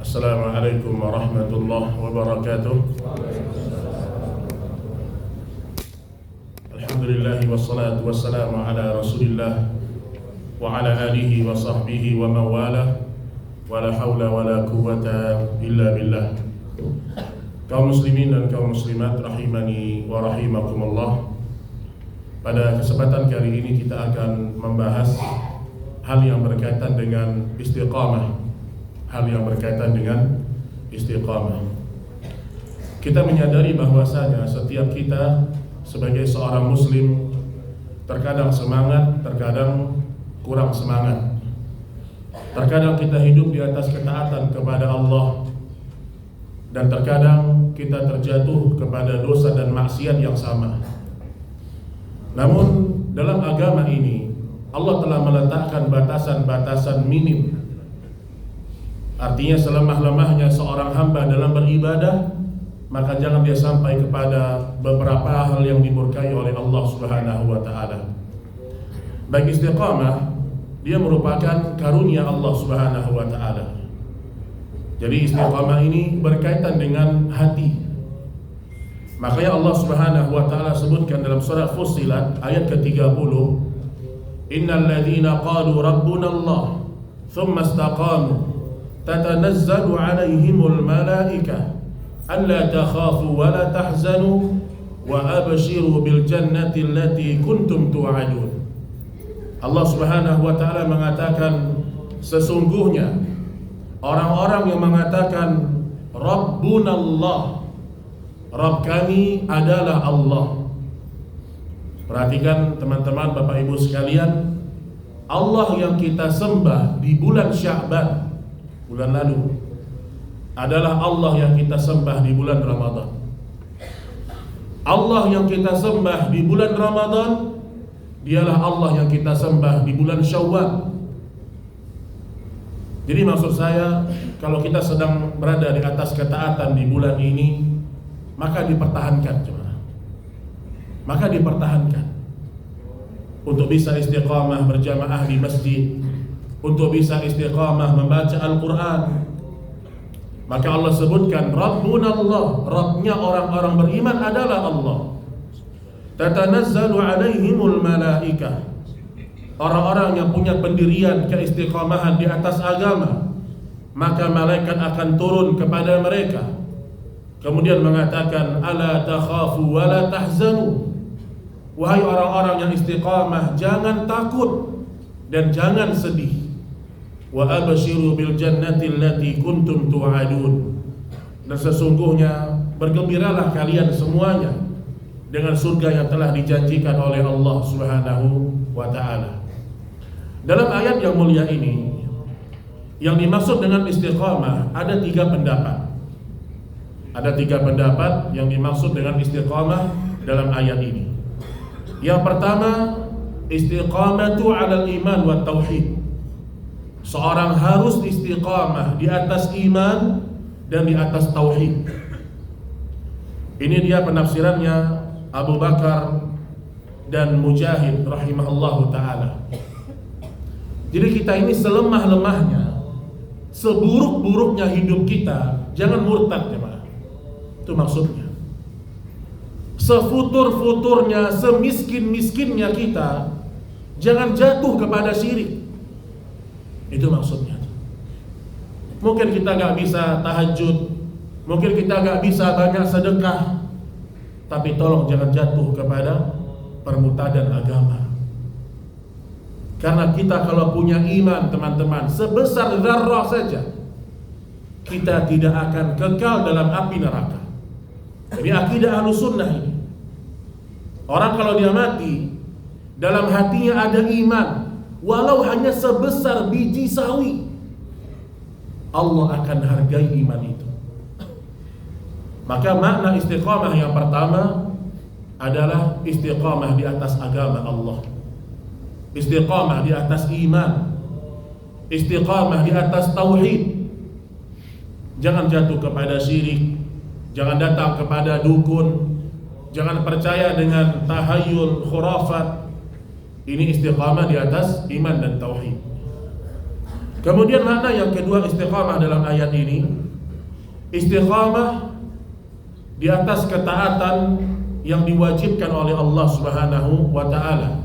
Assalamualaikum warahmatullahi wabarakatuh. Alhamdulillah wassalatu wassalamu ala Rasulillah wa ala alihi wa sahbihi wa mawalah, wa la hawla wa la quwwata illa billah. Kaum muslimin dan kaum muslimat rahimani wa rahimakumullah. Pada kesempatan kali ini kita akan membahas hal yang berkaitan dengan istiqamah. Kita menyadari bahwasanya setiap kita sebagai seorang muslim terkadang semangat, terkadang kurang semangat. Terkadang kita hidup di atas ketaatan kepada Allah, dan terkadang kita terjatuh kepada dosa dan maksiat yang sama. Namun dalam agama ini Allah telah meletakkan batasan-batasan minim. Artinya selemah-lemahnya seorang hamba dalam beribadah, maka jangan dia sampai kepada beberapa hal yang dimurkai oleh Allah Subhanahu wa taala. Baik istiqamah, dia merupakan karunia Allah Subhanahu wa taala. Jadi istiqamah ini berkaitan dengan hati. Makanya Allah Subhanahu wa taala sebutkan dalam surah Fussilat ayat ke-30, Innal ladzina qalu rabbuna Allah thumma istaqamu tatanazzalu alaihimul malaikah alla takhafu wa la tahzanu wa abshiru bil jannati allati kuntum tu'adun. Allah Subhanahu wa taala mengatakan, sesungguhnya orang-orang yang mengatakan Rabbuna Allah, Rabb kami adalah Allah. Perhatikan teman-teman, Bapak Ibu sekalian, Allah yang kita sembah di bulan Sya'ban, bulan lalu, adalah Allah yang kita sembah di bulan Ramadan. Allah yang kita sembah di bulan Ramadan, dialah Allah yang kita sembah di bulan Syawal. Jadi maksud saya, kalau kita sedang berada di atas ketaatan di bulan ini, maka dipertahankan, maka dipertahankan untuk bisa istiqamah berjamaah di masjid, untuk bisa istiqamah membaca Al-Quran. Maka Allah sebutkan Rabbuna Allah, Rabbnya orang-orang beriman adalah Allah. Tatanazzalu alaihimul malaikah, orang-orang yang punya pendirian keistiqamahan di atas agama, maka malaikat akan turun kepada mereka, kemudian mengatakan ala takhafu wa la tahzanu. Wahai orang-orang yang istiqamah, jangan takut dan jangan sedih. Wa abshiru bil jannati allati kuntum tu'adun. Dan sesungguhnya bergembiralah kalian semuanya dengan surga yang telah dijanjikan oleh Allah Subhanahu wa taala. Dalam ayat yang mulia ini, yang dimaksud dengan istiqamah ada tiga pendapat. Ada tiga pendapat yang dimaksud dengan istiqamah dalam ayat ini. Yang pertama, istiqamatu 'alal iman wa tauhid. Seorang harus istiqamah di atas iman dan di atas tauhid. Ini dia penafsirannya Abu Bakar dan Mujahid rahimahullahu ta'ala. Jadi kita ini selemah-lemahnya, seburuk-buruknya hidup kita, jangan murtad, jemaah. Itu maksudnya. Sefutur-futurnya, semiskin-miskinnya kita, jangan jatuh kepada syirik. Itu maksudnya. Mungkin kita gak bisa tahajud, mungkin kita gak bisa banyak sedekah, tapi tolong jangan jatuh kepada permutadan agama. Karena kita kalau punya iman, teman-teman, sebesar zarrah saja, kita tidak akan kekal dalam api neraka. Jadi akidah Ahlussunnah ini, orang kalau dia mati, dalam hatinya ada iman, walau hanya sebesar biji sawi, Allah akan hargai iman itu. Maka makna istiqamah yang pertama adalah istiqamah di atas agama Allah, istiqamah di atas iman, istiqamah di atas tauhid. Jangan jatuh kepada syirik, jangan datang kepada dukun, jangan percaya dengan tahayul, khurafat. Ini istiqamah di atas iman dan tauhid. Kemudian makna yang kedua istiqamah dalam ayat ini, istiqamah di atas ketaatan yang diwajibkan oleh Allah Subhanahu wa taala.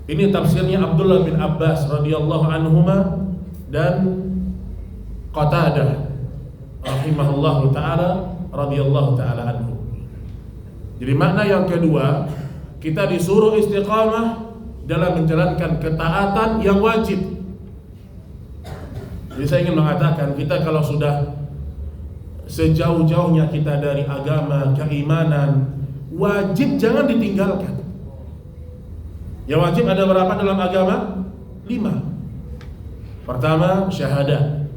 Ini tafsirnya Abdullah bin Abbas radhiyallahu anhuma dan Qatadah rahimahullahu taala radhiyallahu taala anhu. Jadi makna yang kedua, kita disuruh istiqamah dalam menjalankan ketaatan yang wajib. Jadi saya ingin mengatakan, kita kalau sudah sejauh-jauhnya kita dari agama, keimanan, wajib jangan ditinggalkan. Yang wajib ada berapa dalam agama? 5. Pertama, syahadat.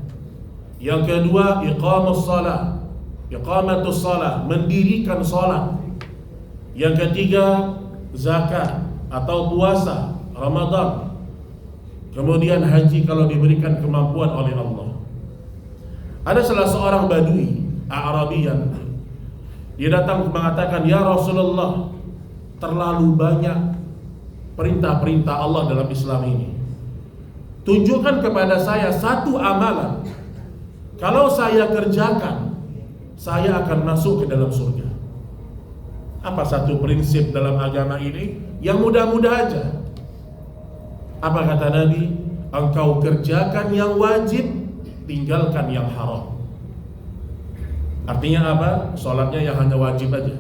Yang kedua, iqamus shalah, iqamatus shalah, mendirikan salat. Yang ketiga, zakat atau puasa Ramadan. Kemudian haji kalau diberikan kemampuan oleh Allah. Ada salah seorang badui Arabian, dia datang mengatakan, "Ya Rasulullah, terlalu banyak perintah-perintah Allah dalam Islam ini. Tunjukkan kepada saya satu amalan, kalau saya kerjakan, saya akan masuk ke dalam surga." Apa satu prinsip dalam agama ini? Yang mudah-mudah aja. Apa kata Nabi? Engkau kerjakan yang wajib, tinggalkan yang haram. Artinya apa? Sholatnya yang hanya wajib aja,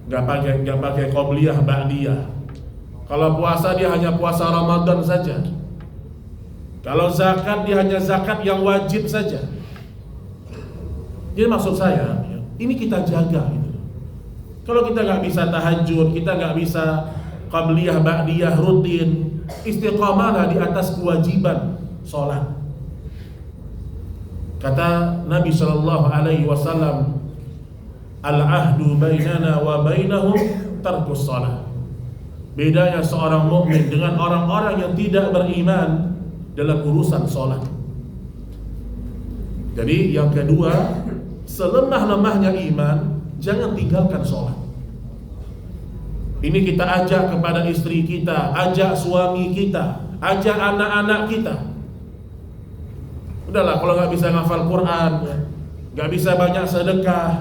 nggak pakai qobliyah ba'diyah. Kalau puasa dia hanya puasa Ramadan saja. Kalau zakat dia hanya zakat yang wajib saja. Jadi maksud saya, ini kita jaga gitu. Kalau kita nggak bisa tahajud, kita nggak bisa qabliyah ba'diyah rutin, istiqamahlah di atas kewajiban sholat. Kata Nabi sallallahu alaihi wasallam, al-ahdu bainana wa bainahum tarkus shalah. Bedanya seorang mukmin dengan orang-orang yang tidak beriman dalam urusan sholat. Jadi yang kedua, selemah-lemahnya iman, jangan tinggalkan sholat. Ini kita ajak kepada istri kita, ajak suami kita, ajak anak-anak kita. Udahlah, kalau nggak bisa ngafal Quran, nggak bisa banyak sedekah,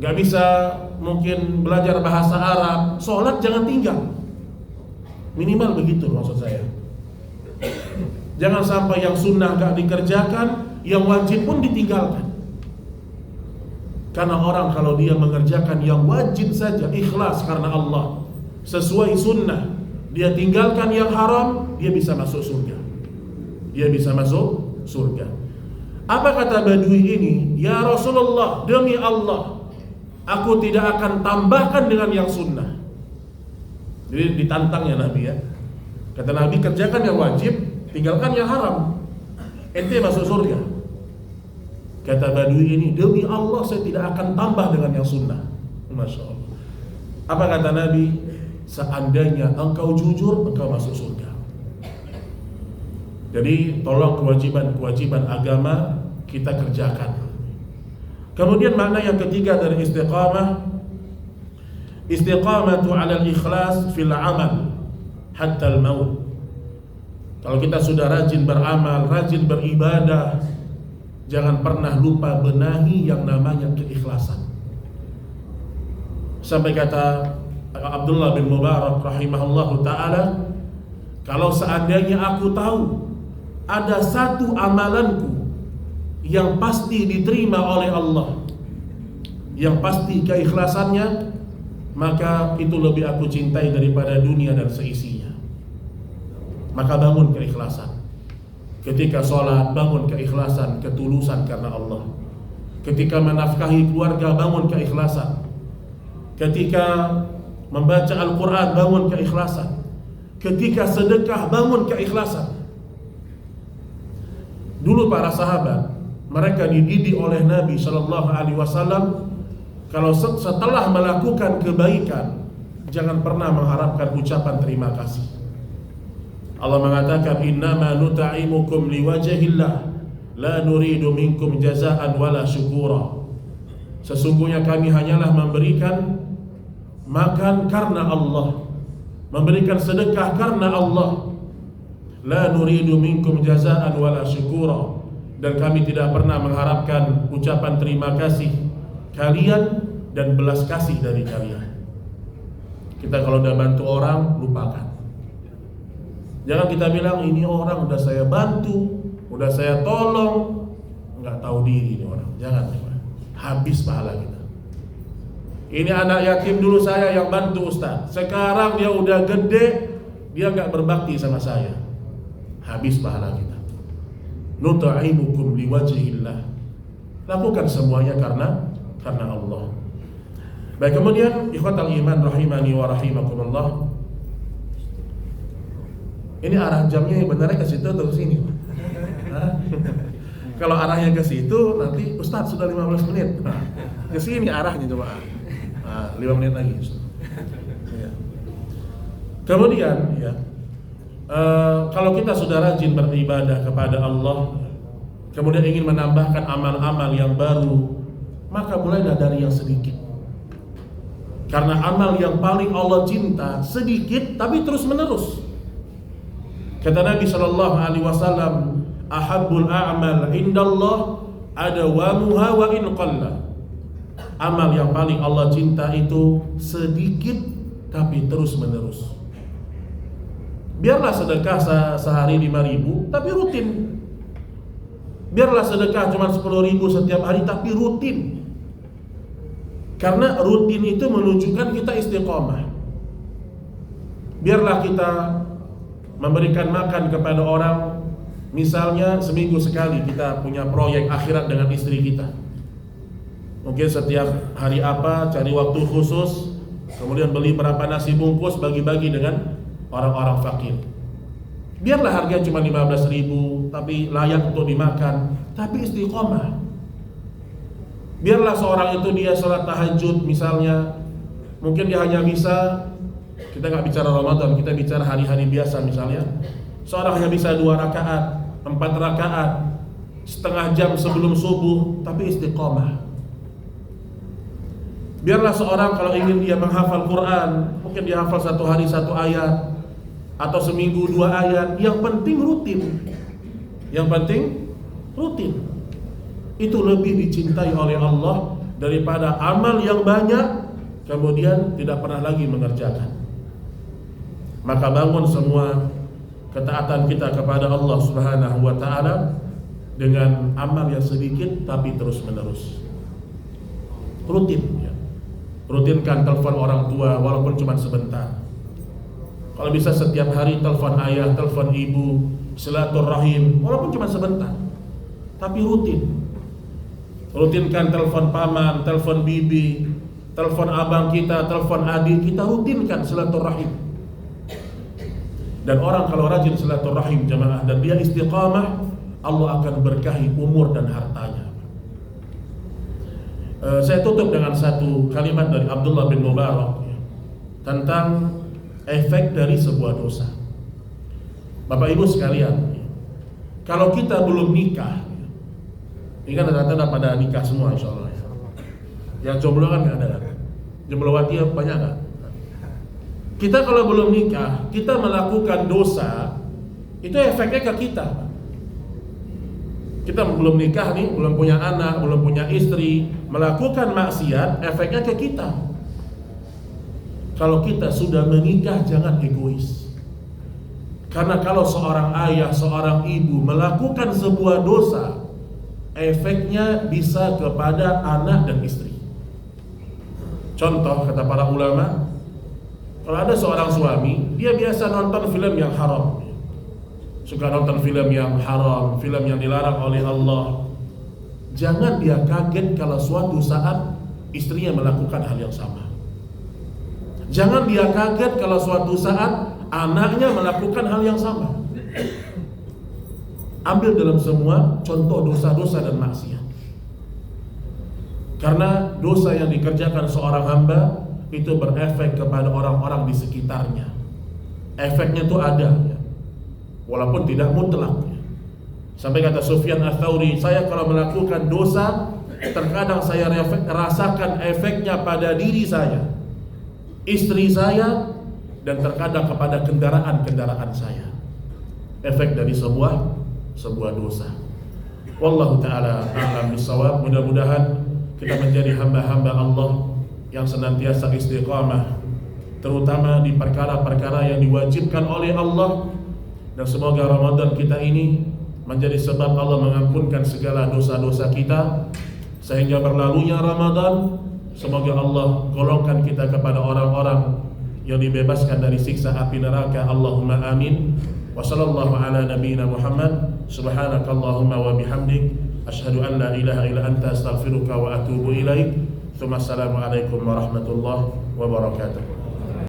nggak bisa mungkin belajar bahasa Arab, sholat jangan tinggal. Minimal begitu maksud saya. Jangan sampai yang sunnah nggak dikerjakan, yang wajib pun ditinggalkan. Karena orang kalau dia mengerjakan yang wajib saja, ikhlas karena Allah, sesuai sunnah, dia tinggalkan yang haram, dia bisa masuk surga. Dia bisa masuk surga. Apa kata badui ini? Ya Rasulullah, demi Allah, aku tidak akan tambahkan dengan yang sunnah. Jadi ditantangnya Nabi ya. Kata Nabi, kerjakan yang wajib, tinggalkan yang haram, ente masuk surga. Kata badui ini, demi Allah saya tidak akan tambah dengan yang sunnah. Masya Allah. Apa kata Nabi? Seandainya engkau jujur, engkau masuk surga. Jadi tolong kewajiban-kewajiban agama kita kerjakan. Kemudian makna yang ketiga dari istiqamah, istiqamatu 'ala al-ikhlas fil 'amal hatta al-maut. Kalau kita sudah rajin beramal, rajin beribadah, jangan pernah lupa benahi yang namanya keikhlasan. Sampai kata Abdullah bin Mubarak rahimahullahu ta'ala, kalau seandainya aku tahu ada satu amalanku yang pasti diterima oleh Allah, yang pasti keikhlasannya, maka itu lebih aku cintai daripada dunia dan seisinya. Maka bangun keikhlasan. Ketika sholat, bangun keikhlasan, ketulusan karena Allah. Ketika menafkahi keluarga, bangun keikhlasan. Ketika membaca Al-Quran, bangun keikhlasan. Ketika sedekah, bangun keikhlasan. Dulu para sahabat, mereka dididik oleh Nabi SAW, kalau setelah melakukan kebaikan, jangan pernah mengharapkan ucapan terima kasih. Allah mengatakan, innama nut'imukum liwajhillah la nuridu minkum jazaan wala syukura. Sesungguhnya kami hanyalah memberikan makan karena Allah, memberikan sedekah karena Allah, la nuridu minkum jazaan wala syukura, dan kami tidak pernah mengharapkan ucapan terima kasih kalian dan belas kasih dari kalian. Kita kalau udah bantu orang, lupakan. Jangan kita bilang ini orang udah saya bantu, udah saya tolong, nggak tahu diri ini orang. Jangan, habis pahala kita. Ini anak yatim dulu saya yang bantu Ustaz. Sekarang dia udah gede, dia nggak berbakti sama saya. Habis pahala kita. Nut'imukum liwajhillah. Lakukan semuanya karena Allah. Baik, kemudian ikhwatal iman rahimani wa rahimakumullah. Ini arah jamnya benarnya ke situ atau ke sini? Kalau arahnya ke situ, nanti Ustaz sudah 15 menit. Ke sini arahnya coba. 5 menit lagi. Ya. Kemudian ya, kalau kita sudah rajin beribadah kepada Allah, kemudian ingin menambahkan amal-amal yang baru, maka mulailah dari yang sedikit. Karena amal yang paling Allah cinta sedikit tapi terus menerus. Kata Nabi sallallahu alaihi wasallam, ahabbul a'mal indallah adawamuha wa in qalla. Amal yang paling Allah cinta itu sedikit tapi terus menerus. Biarlah sedekah sehari 5.000 tapi rutin. Biarlah sedekah cuma 10.000 setiap hari tapi rutin. Karena rutin itu menunjukkan kita istiqomah. Biarlah kita memberikan makan kepada orang, misalnya seminggu sekali kita punya proyek akhirat dengan istri kita. Mungkin setiap hari apa cari waktu khusus, kemudian beli berapa nasi bungkus bagi-bagi dengan orang-orang fakir. Biarlah harganya cuma 15.000 tapi layak untuk dimakan, tapi istiqomah. Biarlah seorang itu dia sholat tahajud misalnya, mungkin dia hanya bisa, kita nggak bicara Ramadan, kita bicara hari-hari biasa misalnya, seorang hanya bisa 2 rakaat, 4 rakaat, setengah jam sebelum subuh, tapi istiqomah. Biarlah seorang kalau ingin dia menghafal Quran, mungkin dia hafal 1 hari 1 ayat, atau seminggu 2 ayat, yang penting rutin. Yang penting rutin. Itu lebih dicintai oleh Allah daripada amal yang banyak kemudian tidak pernah lagi mengerjakan. Maka bangun semua ketaatan kita kepada Allah Subhanahu wa taala dengan amal yang sedikit tapi terus menerus. Rutin ya. Rutinkan telepon orang tua walaupun cuma sebentar. Kalau bisa setiap hari telepon ayah, telepon ibu, silaturahim walaupun cuma sebentar. Tapi rutin. Rutinkan telepon paman, telepon bibi, telepon abang kita, telepon adik kita, rutinkan silaturahim. Dan orang kalau rajin silaturahim jamaah dan dia istiqamah, Allah akan berkahi umur dan hartanya. Saya tutup dengan satu kalimat dari Abdullah bin Mubarak tentang efek dari sebuah dosa. Bapak Ibu sekalian, kalau kita belum nikah, ini kan rata-rata pada nikah semua insya Allah. Yang jomblo kan nggak ada. Jomblowati banyak kan? Kita kalau belum nikah, kita melakukan dosa, itu efeknya ke kita. Kita belum nikah nih, belum punya anak, belum punya istri, melakukan maksiat, efeknya ke kita. Kalau kita sudah menikah, jangan egois. Karena kalau seorang ayah, seorang ibu melakukan sebuah dosa, efeknya bisa kepada anak dan istri. Contoh kata para ulama, kalau ada seorang suami, dia biasa nonton film yang haram, suka nonton film yang haram, film yang dilarang oleh Allah. Jangan dia kaget kalau suatu saat istrinya melakukan hal yang sama. Jangan dia kaget kalau suatu saat anaknya melakukan hal yang sama. Ambil dalam semua contoh dosa-dosa dan maksiat. Karena dosa yang dikerjakan seorang hamba itu berefek kepada orang-orang di sekitarnya. Efeknya itu ada ya. Walaupun tidak mutlak ya. Sampai kata Sufyan Ats-Tsauri, saya kalau melakukan dosa, terkadang saya rasakan efeknya pada diri saya, istri saya, dan terkadang kepada kendaraan-kendaraan saya. efek dari sebuah dosa. Wallahu ta'ala a'lam bissawab. Mudah-mudahan kita menjadi hamba-hamba Allah yang senantiasa istiqamah, terutama di perkara-perkara yang diwajibkan oleh Allah. Dan semoga Ramadan kita ini menjadi sebab Allah mengampunkan segala dosa-dosa kita, sehingga berlalunya Ramadan semoga Allah golongkan kita kepada orang-orang yang dibebaskan dari siksa api neraka. Allahumma amin. Wa sallallahu ala nabiyyina Muhammad. Subhanakallahumma wa bihamdik, asyhadu an la ilaha illa anta, astaghfiruka wa atubu ilaik. Assalamualaikum warahmatullahi wabarakatuh.